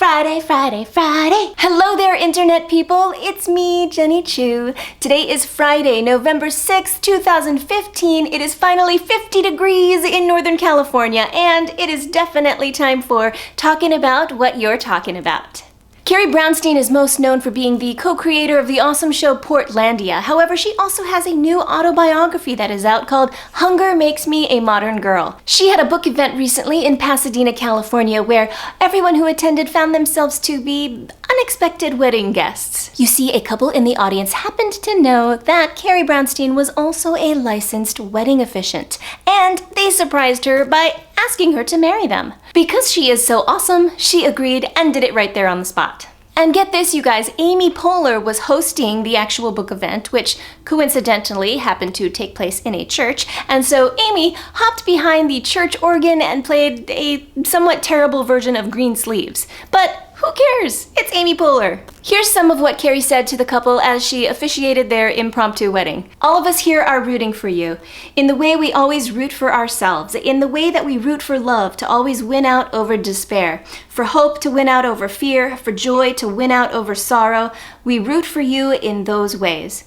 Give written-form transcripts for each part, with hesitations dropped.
Friday, Friday, Friday. Hello there, internet people. It's me, Jenni Chiu. Today is Friday, November 6th, 2015. It is finally 50 degrees in Northern California, and it is definitely time for talking about what you're talking about. Carrie Brownstein is most known for being the co-creator of the awesome show Portlandia. However, she also has a new autobiography that is out called Hunger Makes Me a Modern Girl. She had a book event recently in Pasadena, California, where everyone who attended found themselves to be unexpected wedding guests. You see, a couple in the audience happened to know that Carrie Brownstein was also a licensed wedding officiant, and they surprised her by asking her to marry them. Because she is so awesome, she agreed and did it right there on the spot. And get this, you guys, Amy Poehler was hosting the actual book event, which coincidentally happened to take place in a church, and so Amy hopped behind the church organ and played a somewhat terrible version of Green Sleeves. But who cares? It's Amy Poehler. Here's some of what Carrie said to the couple as she officiated their impromptu wedding. All of us here are rooting for you, in the way we always root for ourselves, in the way that we root for love to always win out over despair, for hope to win out over fear, for joy to win out over sorrow. We root for you in those ways.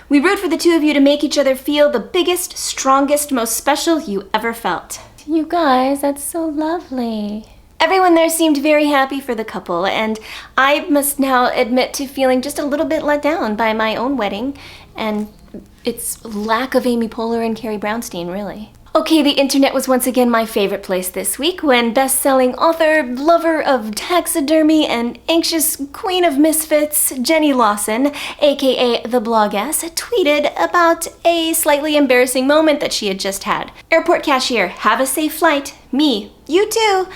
We root for the two of you to make each other feel the biggest, strongest, most special you ever felt. You guys, that's so lovely. Everyone there seemed very happy for the couple, and I must now admit to feeling just a little bit let down by my own wedding and its lack of Amy Poehler and Carrie Brownstein, really. Okay, the internet was once again my favorite place this week when best-selling author, lover of taxidermy, and anxious queen of misfits, Jenni Lawson, aka the Blogess, tweeted about a slightly embarrassing moment that she had just had. Airport cashier, have a safe flight. Me, you too.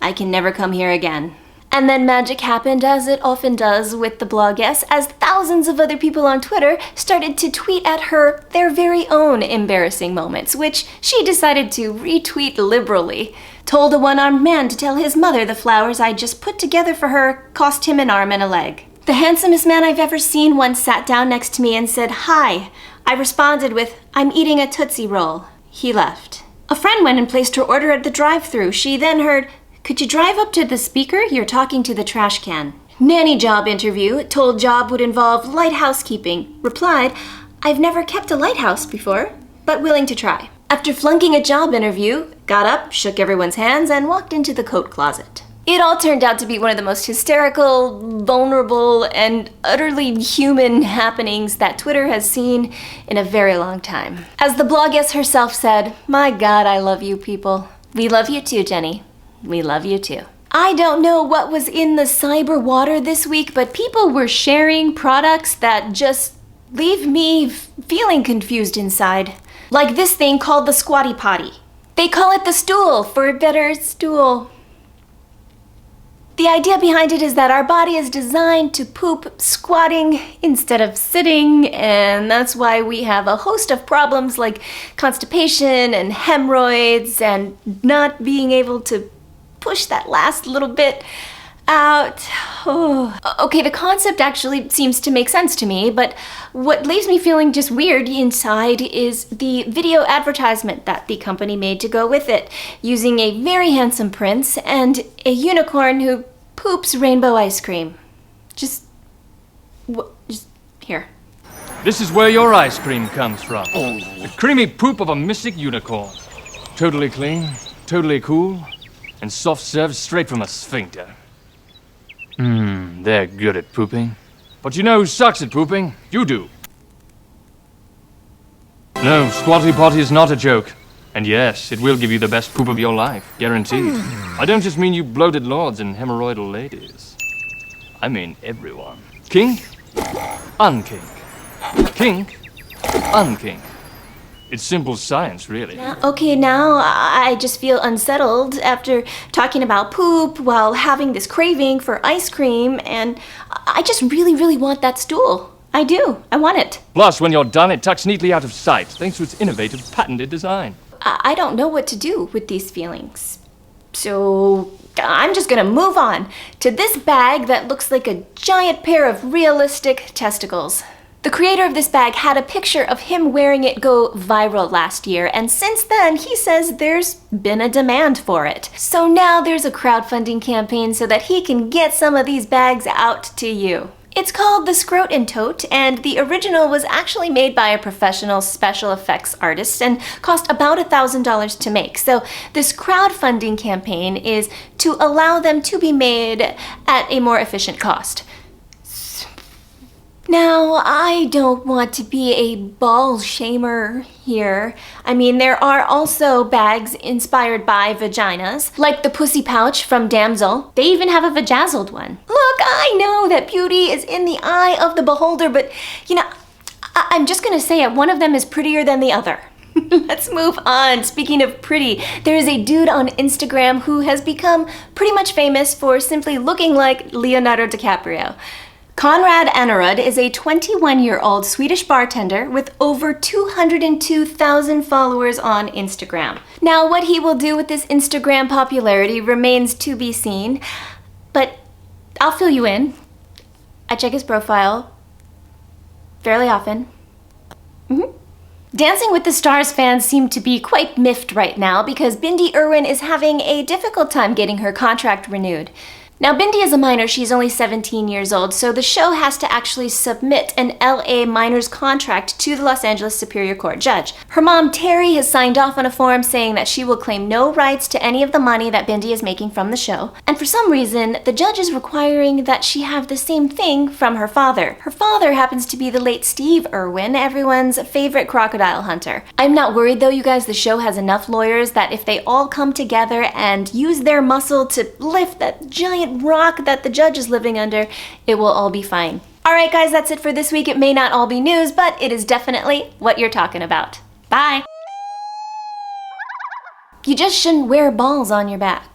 I can never come here again. And then magic happened, as it often does with the Blogess, as thousands of other people on Twitter started to tweet at her their very own embarrassing moments, which she decided to retweet liberally. Told a one-armed man to tell his mother the flowers I just put together for her cost him an arm and a leg. The handsomest man I've ever seen once sat down next to me and said, "Hi." I responded with, "I'm eating a Tootsie Roll." He left. A friend went and placed her order at the drive-thru. She then heard, "Could you drive up to the speaker? You're talking to the trash can." Nanny job interview, told job would involve light housekeeping. Replied, "I've never kept a lighthouse before, but willing to try." After flunking a job interview, got up, shook everyone's hands, and walked into the coat closet. It all turned out to be one of the most hysterical, vulnerable, and utterly human happenings that Twitter has seen in a very long time. As the bloggess herself said, "My God, I love you people." We love you too, Jenni. We love you too. I don't know what was in the cyber water this week, but people were sharing products that just leave me feeling confused inside. Like this thing called the Squatty Potty. They call it the stool for a better stool. The idea behind it is that our body is designed to poop squatting instead of sitting, and that's why we have a host of problems like constipation and hemorrhoids and not being able to push that last little bit out. Oh. Okay, the concept actually seems to make sense to me, but what leaves me feeling just weird inside is the video advertisement that the company made to go with it, using a very handsome prince and a unicorn who poops rainbow ice cream. Just here. This is where your ice cream comes from. The creamy poop of a mystic unicorn. Totally clean, totally cool, and soft served straight from a sphincter. They're good at pooping. But you know who sucks at pooping? You do. No, Squatty Potty is not a joke. And yes, it will give you the best poop of your life, guaranteed. I don't just mean you bloated lords and hemorrhoidal ladies. I mean everyone. Kink, unkink. Kink, unkink. It's simple science, really. Okay, now I just feel unsettled after talking about poop while having this craving for ice cream, and I just really, really want that stool. I do. I want it. Plus, when you're done, it tucks neatly out of sight, thanks to its innovative, patented design. I don't know what to do with these feelings. So I'm just gonna move on to this bag that looks like a giant pair of realistic testicles. The creator of this bag had a picture of him wearing it go viral last year, and since then he says there's been a demand for it. So now there's a crowdfunding campaign so that he can get some of these bags out to you. It's called the Scrotin' Tote, and the original was actually made by a professional special effects artist and cost about $1,000 to make. So this crowdfunding campaign is to allow them to be made at a more efficient cost. Now, I don't want to be a ball shamer here. I mean, there are also bags inspired by vaginas, like the pussy pouch from Damsel. They even have a vajazzled one. Look, I know that beauty is in the eye of the beholder, but you know, I'm just gonna say it, one of them is prettier than the other. Let's move on. Speaking of pretty, there is a dude on Instagram who has become pretty much famous for simply looking like Leonardo DiCaprio. Konrad Enerud is a 21-year-old Swedish bartender with over 202,000 followers on Instagram. Now, what he will do with this Instagram popularity remains to be seen, but I'll fill you in. I check his profile fairly often. Dancing with the Stars fans seem to be quite miffed right now because Bindi Irwin is having a difficult time getting her contract renewed. Now, Bindi is a minor, she's only 17 years old, so the show has to actually submit an LA minor's contract to the Los Angeles Superior Court judge. Her mom, Terry, has signed off on a form saying that she will claim no rights to any of the money that Bindi is making from the show, and for some reason, the judge is requiring that she have the same thing from her father. Her father happens to be the late Steve Irwin, everyone's favorite crocodile hunter. I'm not worried though, you guys, the show has enough lawyers that if they all come together and use their muscle to lift that giant rock that the judge is living under, it will all be fine. Alright guys, that's it for this week. It may not all be news, but it is definitely what you're talking about. Bye! You just shouldn't wear balls on your back.